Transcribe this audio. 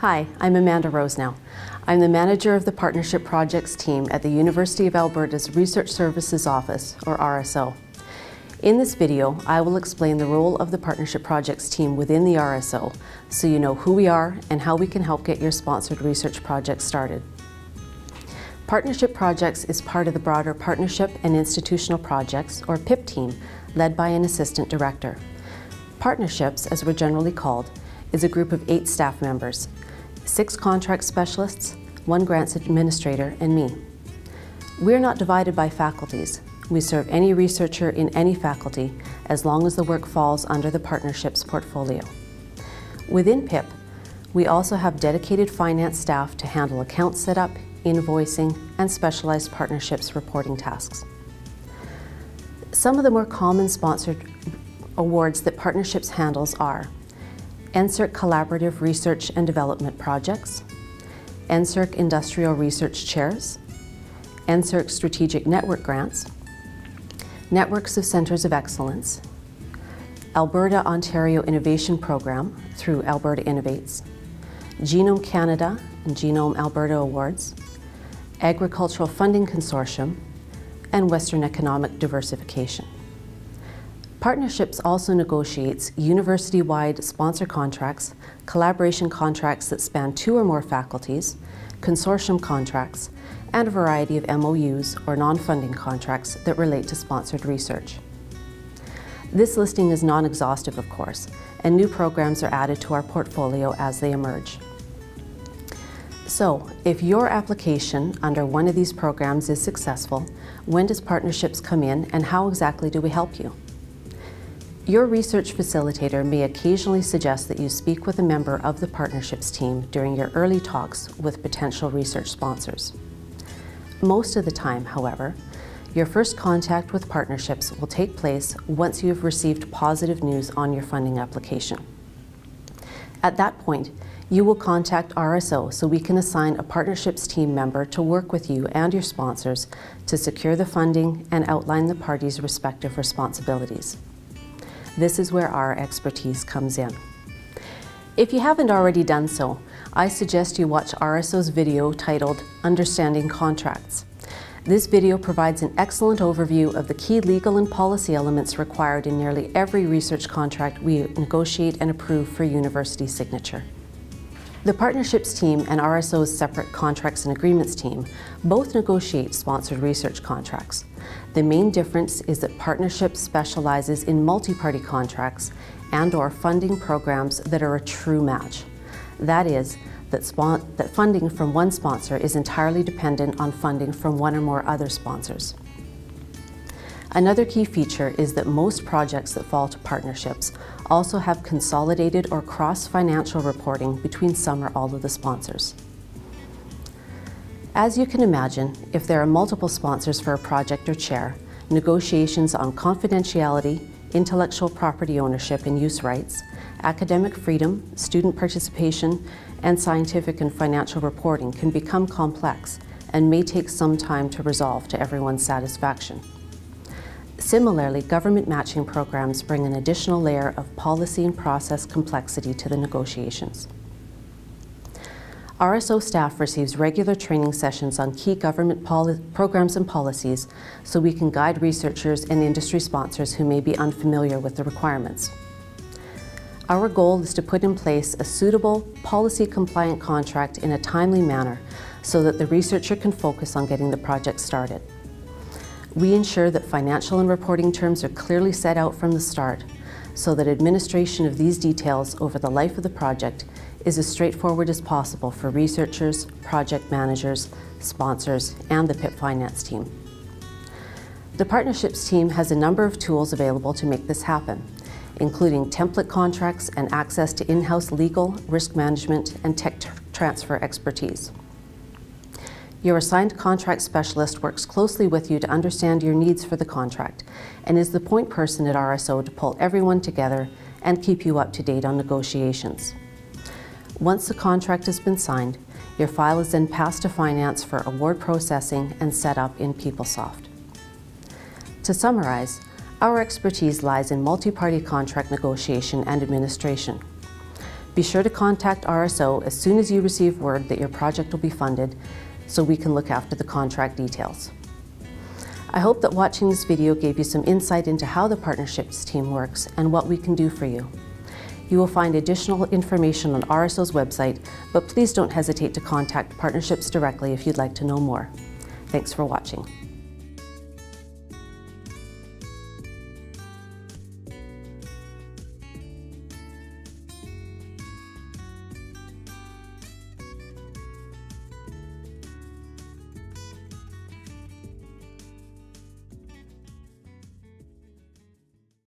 Hi, I'm Amanda Rosenau. I'm the manager of the Partnership Projects team at the University of Alberta's Research Services Office, or RSO. In this video, I will explain the role of the Partnership Projects team within the RSO, so you know who we are and how we can help get your sponsored research project started. Partnership Projects is part of the broader Partnership and Institutional Projects, or PIP team, led by an assistant director. Partnerships, as we're generally called, is a group of 8 staff members, 6 contract specialists, 1 grants administrator, and me. We're not divided by faculties. We serve any researcher in any faculty as long as the work falls under the partnership's portfolio. Within PIP, we also have dedicated finance staff to handle account setup, invoicing, and specialized partnerships reporting tasks. Some of the more common sponsored awards that partnerships handles are NSERC Collaborative Research and Development Projects, NSERC Industrial Research Chairs, NSERC Strategic Network Grants, Networks of Centres of Excellence, Alberta-Ontario Innovation Program through Alberta Innovates, Genome Canada and Genome Alberta Awards, Agricultural Funding Consortium, and Western Economic Diversification. Partnerships also negotiates university-wide sponsor contracts, collaboration contracts that span 2 or more faculties, consortium contracts, and a variety of MOUs or non-funding contracts that relate to sponsored research. This listing is non-exhaustive, of course, and new programs are added to our portfolio as they emerge. So, if your application under one of these programs is successful, when does partnerships come in and how exactly do we help you? Your research facilitator may occasionally suggest that you speak with a member of the partnerships team during your early talks with potential research sponsors. Most of the time, however, your first contact with partnerships will take place once you have received positive news on your funding application. At that point, you will contact RSO so we can assign a partnerships team member to work with you and your sponsors to secure the funding and outline the parties' respective responsibilities. This is where our expertise comes in. If you haven't already done so, I suggest you watch RSO's video titled Understanding Contracts. This video provides an excellent overview of the key legal and policy elements required in nearly every research contract we negotiate and approve for university signature. The Partnerships team and RSO's separate Contracts and Agreements team both negotiate sponsored research contracts. The main difference is that Partnerships specializes in multi-party contracts and/or funding programs that are a true match. That is, that funding from one sponsor is entirely dependent on funding from one or more other sponsors. Another key feature is that most projects that fall to partnerships also have consolidated or cross-financial reporting between some or all of the sponsors. As you can imagine, if there are multiple sponsors for a project or chair, negotiations on confidentiality, intellectual property ownership and use rights, academic freedom, student participation, and scientific and financial reporting can become complex and may take some time to resolve to everyone's satisfaction. Similarly, government matching programs bring an additional layer of policy and process complexity to the negotiations. RSO staff receives regular training sessions on key government programs and policies so we can guide researchers and industry sponsors who may be unfamiliar with the requirements. Our goal is to put in place a suitable, policy-compliant contract in a timely manner so that the researcher can focus on getting the project started. We ensure that financial and reporting terms are clearly set out from the start so that administration of these details over the life of the project is as straightforward as possible for researchers, project managers, sponsors, and the PIP finance team. The Partnerships team has a number of tools available to make this happen, including template contracts and access to in-house legal, risk management, and tech transfer expertise. Your assigned contract specialist works closely with you to understand your needs for the contract and is the point person at RSO to pull everyone together and keep you up to date on negotiations. Once the contract has been signed, your file is then passed to finance for award processing and set up in PeopleSoft. To summarize, our expertise lies in multi-party contract negotiation and administration. Be sure to contact RSO as soon as you receive word that your project will be funded so we can look after the contract details. I hope that watching this video gave you some insight into how the partnerships team works and what we can do for you. You will find additional information on RSO's website, but please don't hesitate to contact partnerships directly if you'd like to know more. Thanks for watching.